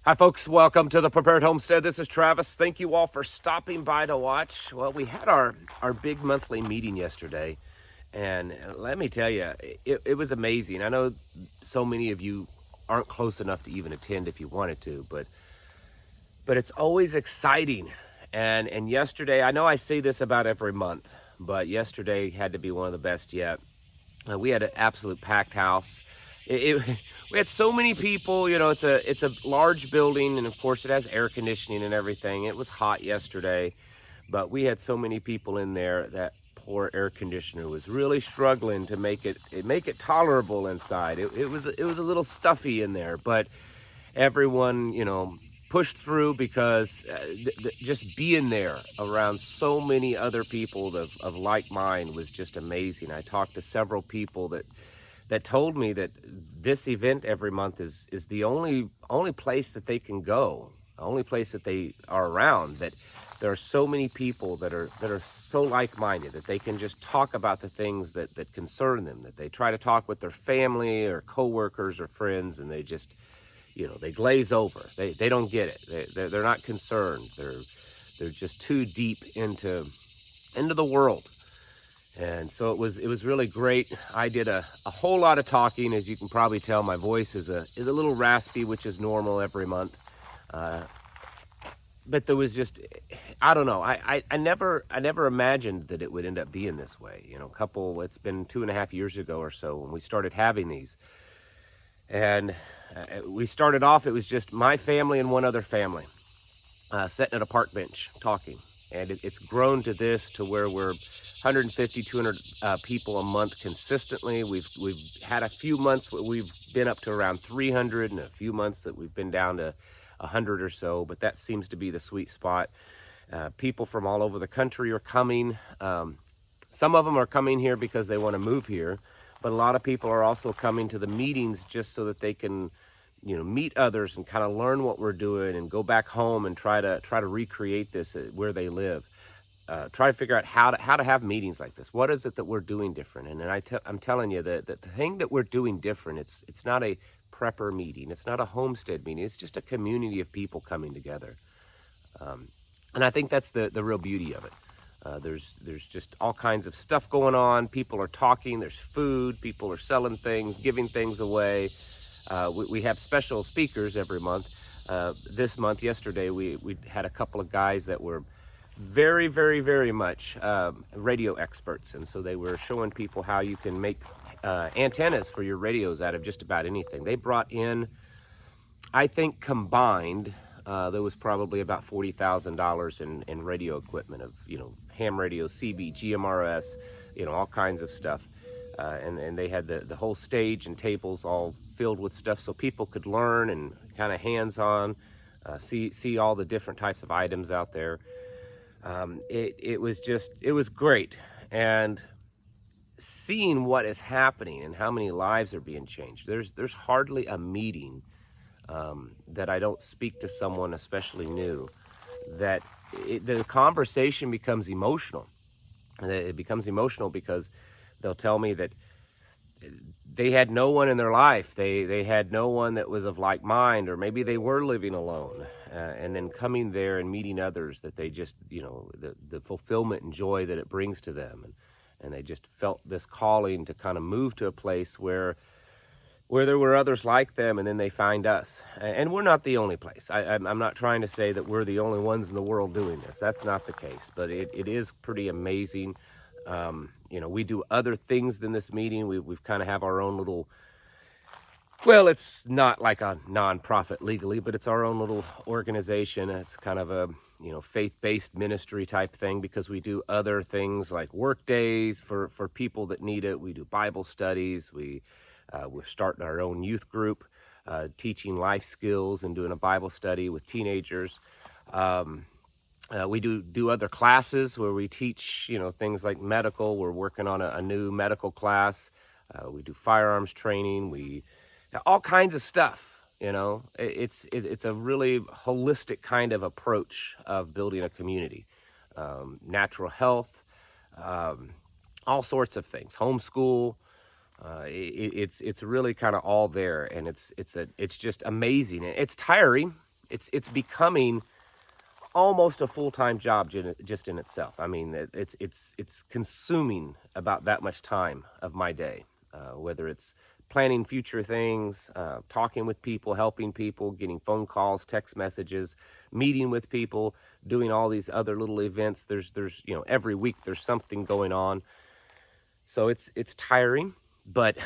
Hi folks, welcome to the Prepared Homestead. This is Travis. Thank you all for stopping by to watch. Well, we had our big monthly meeting yesterday, and let me tell you, it was amazing. I know so many of you aren't close enough to even attend if you wanted to, but it's always exciting. And yesterday, I know I say this about every month, but yesterday had to be one of the best yet. We had an absolute packed house. We had so many people. You know, it's a large building, and of course it has air conditioning and everything. It was hot yesterday, but we had so many people in there that poor air conditioner was really struggling to make it tolerable inside. It was a little stuffy in there, but everyone, pushed through because just being there around so many other people of like mind was just amazing. I talked to several people that told me that this event every month is the only place that they can go, the only place that they are around, that there are so many people that are so like-minded that they can just talk about the things that concern them, that they try to talk with their family or coworkers or friends, and they just, they glaze over. They don't get it. They're not concerned. They're just too deep into the world. And so it was really great. I did a whole lot of talking. As you can probably tell, my voice is a little raspy, which is normal every month. But there was just, I don't know. I never imagined that it would end up being this way. It's been 2.5 years ago or so when we started having these. And we started off, it was just my family and one other family sitting at a park bench talking. And it's grown to this, to where we're 150, 200 people a month consistently. We've had a few months where we've been up to around 300, and a few months that we've been down to 100 or so, but that seems to be the sweet spot. People from all over the country are coming. Some of them are coming here because they want to move here, but a lot of people are also coming to the meetings just so that they can, meet others and kind of learn what we're doing and go back home and try to recreate this where they live. Try to figure out how to have meetings like this. What is it that we're doing different? And I'm telling you that the thing that we're doing different, it's not a prepper meeting. It's not a homestead meeting. It's just a community of people coming together. And I think that's the real beauty of it. There's just all kinds of stuff going on. People are talking. There's food. People are selling things, giving things away. We have special speakers every month. This month, yesterday, we had a couple of guys that were very, very, very much radio experts, and so they were showing people how you can make antennas for your radios out of just about anything. They brought in, I think combined, there was probably about $40,000 in radio equipment of, ham radios, CB, GMRS, all kinds of stuff. And they had the whole stage and tables all filled with stuff so people could learn and kind of hands-on, see all the different types of items out there. It was great. And seeing what is happening and how many lives are being changed, there's hardly a meeting that I don't speak to someone, especially new, that the conversation becomes emotional. And it becomes emotional because they'll tell me that they had no one in their life. They had no one that was of like mind, or maybe they were living alone. And then coming there and meeting others that they just, the fulfillment and joy that it brings to them. And they just felt this calling to kind of move to a place where there were others like them, and then they find us. And we're not the only place. I'm not trying to say that we're the only ones in the world doing this. That's not the case, but it is pretty amazing. We do other things than this meeting. We've kind of have our own little, well, it's not like a nonprofit legally, but it's our own little organization. It's kind of a, faith-based ministry type thing, because we do other things like work days for people that need it. We do Bible studies. We're starting our own youth group, teaching life skills and doing a Bible study with teenagers. We do other classes where we teach, things like medical. We're working on a new medical class. We do firearms training. All kinds of stuff. It's a really holistic kind of approach of building a community. Natural health, all sorts of things. Homeschool. It's really kind of all there, and it's just amazing. It's tiring. it's becoming almost a full-time job just in itself. I mean, it's consuming about that much time of my day, whether it's planning future things, talking with people, helping people, getting phone calls, text messages, meeting with people, doing all these other little events. There's every week there's something going on. So it's tiring, but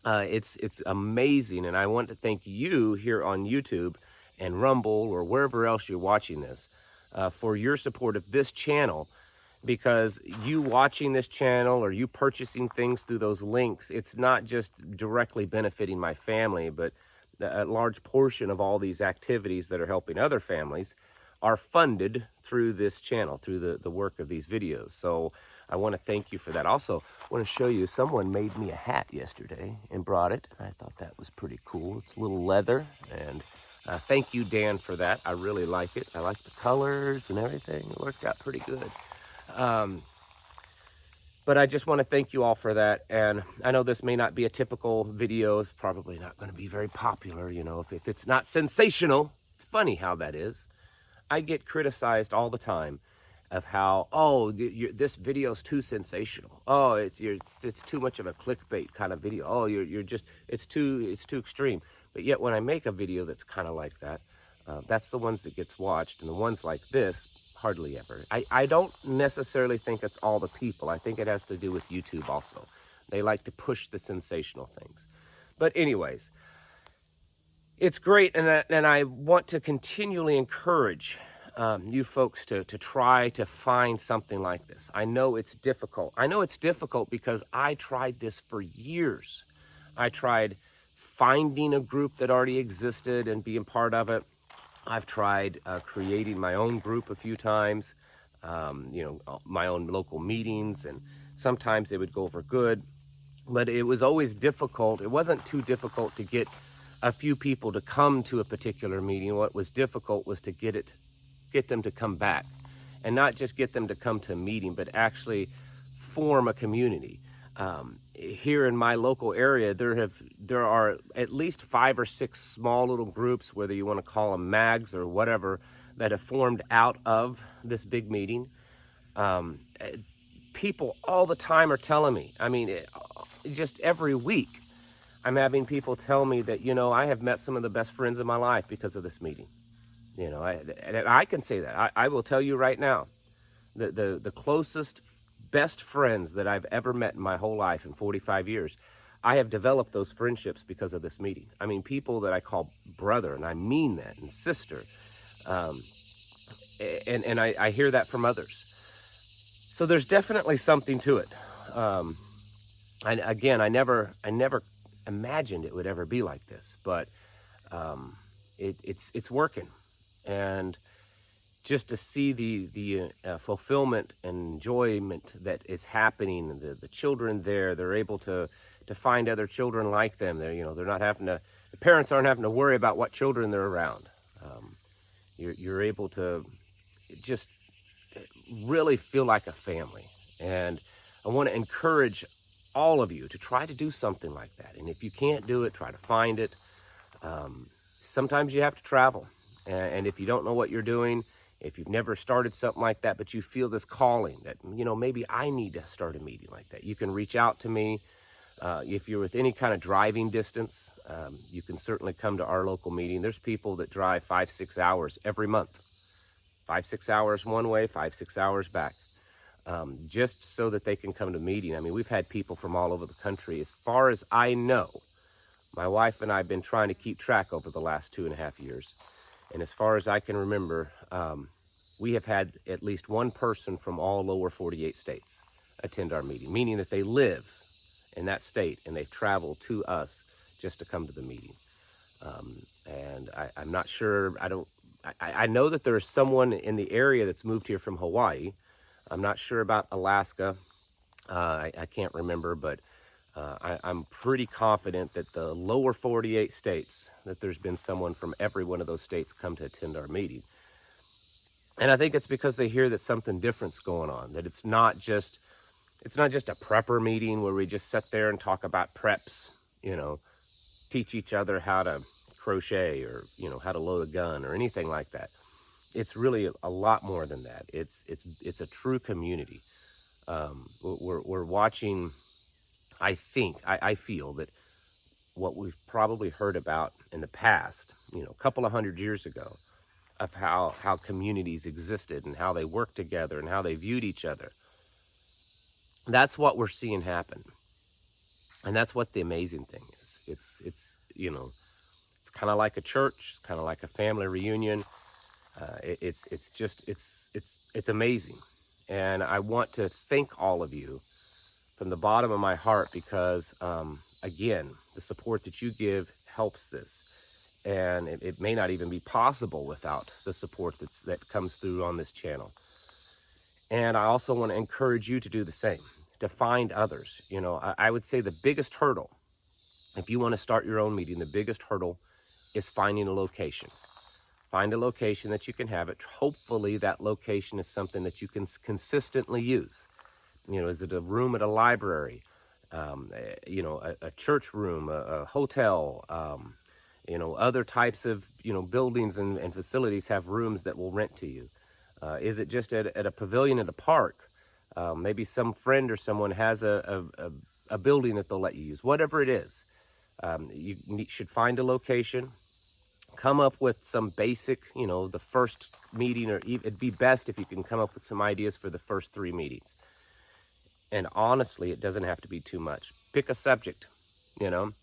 it's amazing. And I want to thank you here on YouTube and Rumble or wherever else you're watching this for your support of this channel, because you watching this channel or you purchasing things through those links, it's not just directly benefiting my family, but a large portion of all these activities that are helping other families are funded through this channel, through the work of these videos. So I want to thank you for that. Also, I want to show you, someone made me a hat yesterday and brought it. I thought that was pretty cool. It's a little leather, and thank you, Dan, for that. I really like it. I like the colors and everything. It worked out pretty good. But I just want to thank you all for that. And I know this may not be a typical video. It's probably not going to be very popular, if it's not sensational. It's funny how that is. I get criticized all the time of how, this video's too sensational. Oh, it's too much of a clickbait kind of video. Oh, it's too extreme. But yet when I make a video that's kind of like that, that's the ones that gets watched, and the ones like this, hardly ever. I don't necessarily think it's all the people. I think it has to do with YouTube also. They like to push the sensational things. But anyways, it's great, and I want to continually encourage you folks to try to find something like this. I know it's difficult. I know it's difficult because I tried this for years. I tried finding a group that already existed and being part of it. I've tried creating my own group a few times, my own local meetings, and sometimes it would go over good, but it was always difficult. It wasn't too difficult to get a few people to come to a particular meeting. What was difficult was to get them to come back, and not just get them to come to a meeting, but actually form a community. Here in my local area, there are at least 5 or 6 small little groups, whether you want to call them mags or whatever, that have formed out of this big meeting. People all the time are telling me, just every week, I'm having people tell me that, I have met some of the best friends of my life because of this meeting. I can say that. I will tell you right now, the closest, best friends that I've ever met in my whole life in 45 years, I have developed those friendships because of this meeting. People that I call brother, and I mean that, and sister. And I hear that from others. So there's definitely something to it. And again, I never imagined it would ever be like this, but it's working. And just to see the fulfillment and enjoyment that is happening, the children they're able to find other children like them. They're not having to, the parents aren't having to worry about what children they're around. You're able to just really feel like a family. And I want to encourage all of you to try to do something like that. And if you can't do it, try to find it. Sometimes you have to travel. And if you don't know what you're doing, if you've never started something like that, but you feel this calling that, maybe I need to start a meeting like that, you can reach out to me. If you're with any kind of driving distance, you can certainly come to our local meeting. There's people that drive 5-6 hours every month. 5-6 hours one way, 5-6 hours back, just so that they can come to meeting. We've had people from all over the country. As far as I know, my wife and I have been trying to keep track over the last 2.5 years. And as far as I can remember, we have had at least one person from all lower 48 states attend our meeting, meaning that they live in that state and they've traveled to us just to come to the meeting. And I'm not sure, I know that there's someone in the area that's moved here from Hawaii. I'm not sure about Alaska. I can't remember, but I'm pretty confident that the lower 48 states, that there's been someone from every one of those states come to attend our meeting. And I think it's because they hear that something different's going on, that it's not just a prepper meeting where we just sit there and talk about preps, teach each other how to crochet or, you know, how to load a gun or anything like that. It's really a lot more than that. It's a true community. We're watching, I feel that what we've probably heard about in the past, you know, a couple of 100 years ago, of how communities existed and how they worked together and how they viewed each other. That's what we're seeing happen. And that's what the amazing thing is. It's you know, it's kind of like a church, it's kind of like a family reunion. It's amazing. And I want to thank all of you from the bottom of my heart because, again, the support that you give helps this. And it may not even be possible without the support that comes through on this channel. And I also want to encourage you to do the same, to find others. You know, I would say the biggest hurdle, if you want to start your own meeting, the biggest hurdle is finding a location. Find a location that you can have it. Hopefully that location is something that you can consistently use. You know, is it a room at a library? You know, a church room, a hotel, you know, other types of, you know, buildings and facilities have rooms that will rent to you. Is it just at a pavilion at a park? Maybe some friend or someone has a building that they'll let you use. Whatever it is, you should find a location. Come up with some basic, you know, the first meeting, or it'd be best if you can come up with some ideas for the first 3 meetings. And honestly, it doesn't have to be too much. Pick a subject, you know.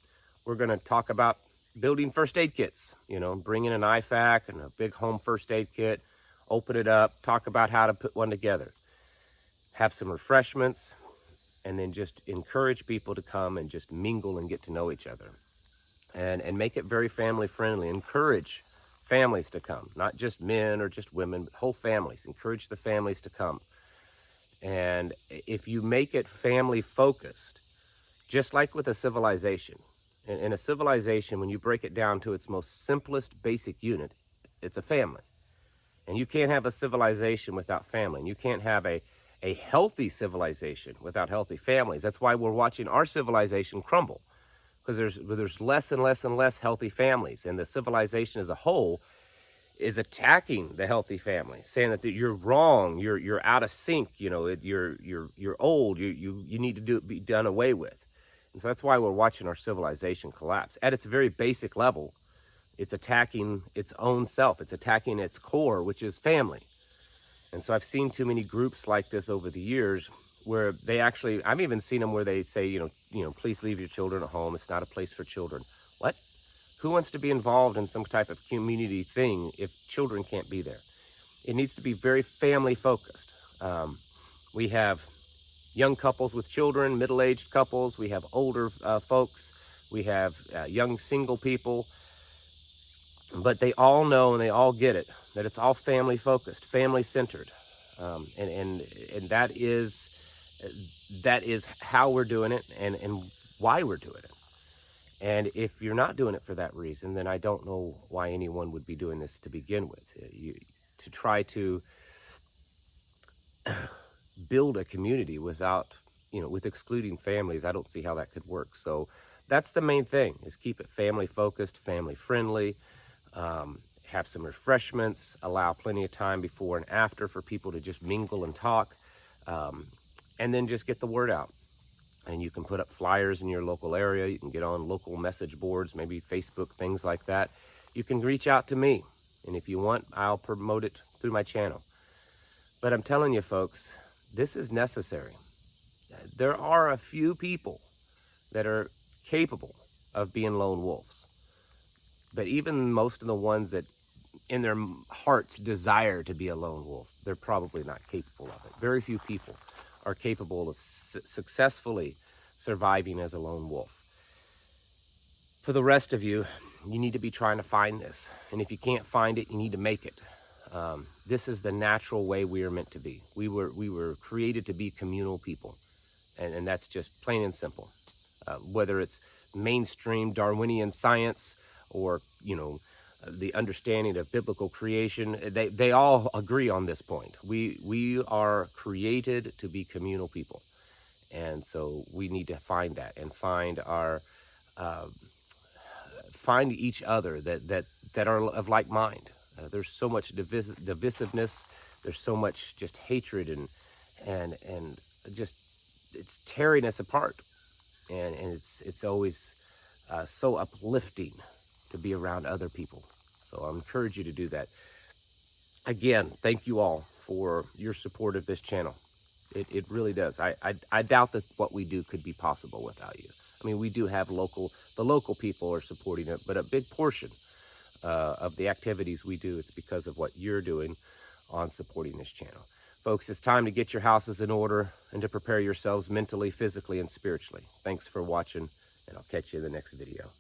We're going to talk about building first aid kits, you know, bring in an IFAC and a big home first aid kit, open it up, talk about how to put one together. Have some refreshments, and then just encourage people to come and just mingle and get to know each other. And make it very family friendly. Encourage families to come, not just men or just women, but whole families. Encourage the families to come. And if you make it family focused, just like with a civilization, in a civilization, when you break it down to its most simplest basic unit, it's a family. And you can't have a civilization without family. And you can't have a healthy civilization without healthy families. That's why we're watching our civilization crumble. Because there's less and less and less healthy families, and the civilization as a whole is attacking the healthy family, saying that you're wrong, you're out of sync, you know, you're old, you need to be done away with. And so that's why we're watching our civilization collapse. At its very basic level, it's attacking its own self, it's attacking its core, which is family. And so I've seen too many groups like this over the years where they actually, I've even seen them where they say, you know, please leave your children at home. It's not a place for children. What? Who wants to be involved in some type of community thing if children can't be there? It needs to be very family focused. We have young couples with children, middle-aged couples. We have older folks. We have young single people. But they all know and they all get it, that it's all family focused, family centered. And that is how we're doing it and why we're doing it. And if you're not doing it for that reason, then I don't know why anyone would be doing this to begin with. To try to build a community without, you know, with excluding families, I don't see how that could work. So that's the main thing, is keep it family focused, family friendly. Have some refreshments, allow plenty of time before and after for people to just mingle and talk, and then just get the word out. And you can put up flyers in your local area. You can get on local message boards, maybe Facebook, things like that. You can reach out to me, and if you want, I'll promote it through my channel. But I'm telling you, folks, this is necessary. There are a few people that are capable of being lone wolves. But even most of the ones that in their hearts desire to be a lone wolf, they're probably not capable of it. Very few people are capable of successfully surviving as a lone wolf. For the rest of you, you need to be trying to find this. And if you can't find it, you need to make it. This is the natural way we are meant to be. We were created to be communal people. And that's just plain and simple. Whether it's mainstream Darwinian science or, you know, the understanding of biblical creation, they all agree on this point. We are created to be communal people. And so we need to find that and find find each other that are of like mind. There's so much divisiveness. There's so much just hatred and just it's tearing us apart. And it's always so uplifting to be around other people. So I encourage you to do that. Again, thank you all for your support of this channel. It really does. I doubt that what we do could be possible without you. I mean, we do have the local people are supporting it, but a big portion of the activities we do, it's because of what you're doing on supporting this channel. Folks, it's time to get your houses in order and to prepare yourselves mentally, physically, and spiritually. Thanks for watching, and I'll catch you in the next video.